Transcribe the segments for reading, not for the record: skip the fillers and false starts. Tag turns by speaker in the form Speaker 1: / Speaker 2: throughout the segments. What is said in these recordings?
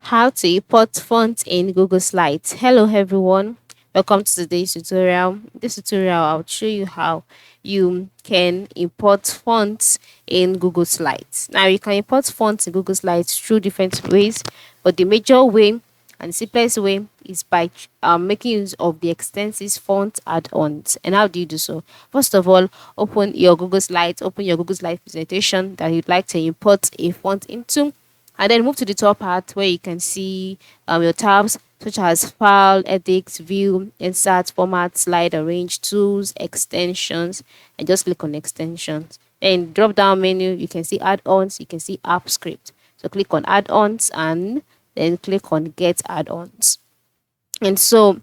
Speaker 1: How to import fonts in Google Slides. Hello everyone, welcome to today's tutorial. In this tutorial, I'll show you how you can import fonts in Google Slides. Now you can import fonts in Google Slides through different ways, but the major way and the simplest way is by making use of the extensive font add-ons. And how do you do so? First of all, open your Google Slides, open your Google Slides presentation that you'd like to import a font into, and then move to the top part where you can see your tabs such as file, edit, view, insert, format, slide, arrange, tools, extensions, and just click on extensions. Then drop down menu, you can see add-ons, you can see app script. So click on add-ons and then click on get add-ons. And so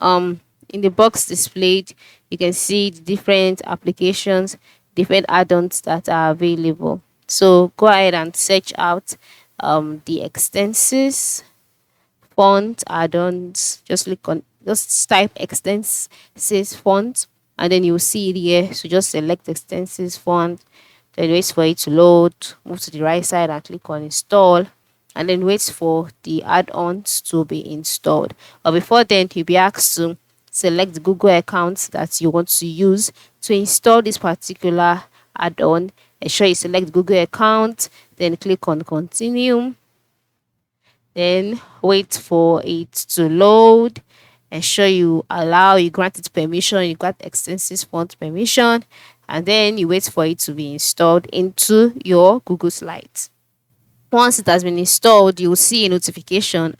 Speaker 1: in the box displayed, you can see the different applications, different add-ons that are available. So go ahead and search out the extensions font add-ons. Just type extensions font and then you'll see it here. So just select extensions font, then wait for it to load, move to the right side and click on install, and then wait for the add-ons to be installed. But before then, you'll be asked to select the Google account that you want to use to install this particular add-on. Ensure you select Google account, then click on continue, then wait for it to load. Ensure you grant it permission, you grant extensive font permission, and then you wait for it to be installed into your Google Slides. Once it has been installed, you will see a notification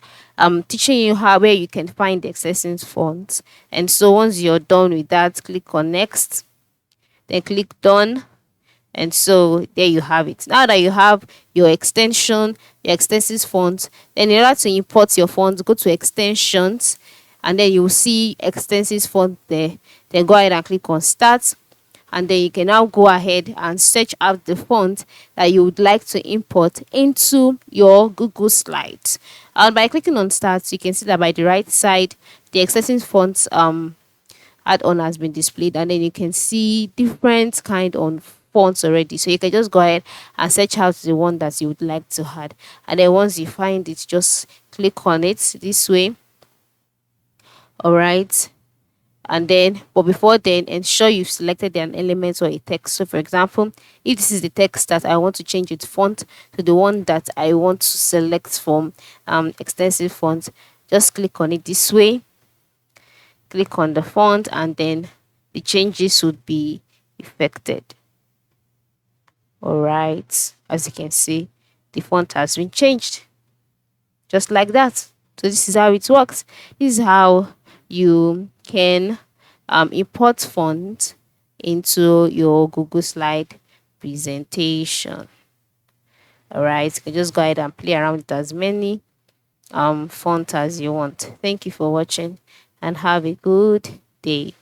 Speaker 1: teaching you how where you can find the extension fonts. And so once you're done with that, click on next, then click done. And so there you have it. Now that you have your extension, your extensive fonts, then in order to import your fonts, go to extensions and then you will see extensive font there. Then go ahead and click on start, and then you can now go ahead and search out the font that you would like to import into your Google Slides. And by clicking on start, you can see that by the right side, the extensive fonts add-on has been displayed, and then you can see different kind of fonts already. So you can just go ahead and search out the one that you would like to add, and then once you find it, just click on it this way. All right. And then, but before then, ensure you've selected an element or a text. So for example, if this is the text that I want to change its font to the one that I want to select from extensive font, just click on it this way, click on the font, and then the changes would be effected. All right, as you can see, the font has been changed just like that. So this is how it works. This is how you can import font into your Google Slide presentation. All right, you can just go ahead and play around with as many font as you want. Thank you for watching and have a good day.